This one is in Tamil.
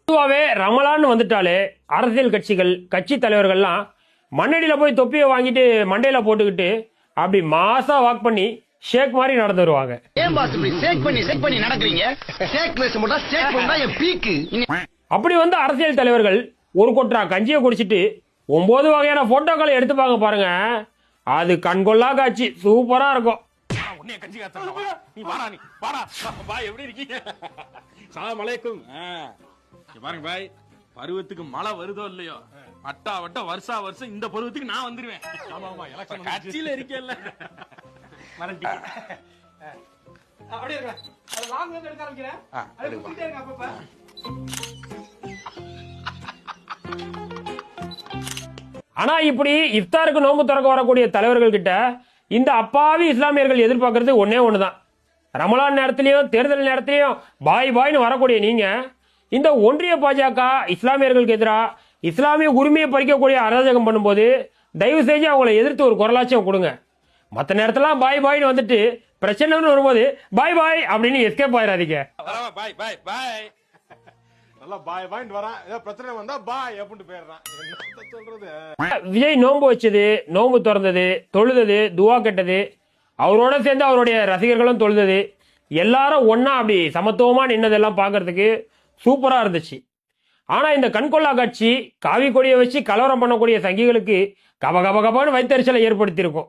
பொதுவாகவே ரமலான்னு வந்துட்டாலே அரசியல் கட்சிகள் கட்சி தலைவர்கள்லாம் மண்ணடியில் போய் தொப்பியை வாங்கிட்டு மண்டையில போட்டுக்கிட்டு அப்படி மாசா வாக் பண்ணி ஷேக் மாதிரி நடந்து வருவாங்க. அப்படி வந்து அரசியல் தலைவர்கள் ஒரு கொட்டா கஞ்சியை குடிச்சிட்டு 9 வகையான போட்டோக்களை எடுத்துப்பாங்க பாருங்க. அது கண்கொள்ளா காட்சி, சூப்பரா இருக்கும். பாருங்க பாய், பருவத்துக்கு மழை வருதோ இல்லையோ, அட்டா வட்ட வருஷா வருஷம் இந்த பருவத்துக்கு நான் வந்துருவேன். கட்சியில இருக்கேன்ல. ஆனா இப்படி இஃப்தாருக்கு நோன்பு திறக்க வரக்கூடிய தலைவர்கள் கிட்ட இந்த அப்பாவி இஸ்லாமியர்கள் எதிர்பார்க்கறது ஒன்னே ஒண்ணுதான். ரமலான் நேரத்திலையும் தேர்தல் நேரத்திலையும் பாய் பாய்னு வரக்கூடிய நீங்க இந்த ஒன்றிய பாஜக இஸ்லாமியர்களுக்கு எதிராக இஸ்லாமிய உரிமையை பறிக்கக்கூடிய அராஜகம் பண்ணும்போது தயவு செஞ்சு அவங்களை எதிர்த்து ஒரு குரலாச்சும் கொடுங்க. மற்ற நேரத்திலாம் பாய் பாய்னு வந்துட்டு பிரச்சனைன்னு வரும்போது பாய் பாய் அப்படின்னு எஸ்கேப் ஆயிடாதீங்க. விஜய் நோன்பு வச்சது, நோன்பு திறந்தது, தொழுதது, துவா கெட்டது, அவரோட சேர்ந்து அவருடைய ரசிகர்களும் தொழுதது, எல்லாரும் ஒன்னா அப்படி சமத்துவமா நின்னதெல்லாம் பாக்குறதுக்கு சூப்பரா இருந்துச்சு. ஆனா இந்த கண்கொள்ளா காட்சி காவி கொடியை வச்சு கலவரம் பண்ணக்கூடிய சங்கிகளுக்கு கப கப கபான்னு வைத்தறிச்சலை ஏற்படுத்தி இருக்கும்.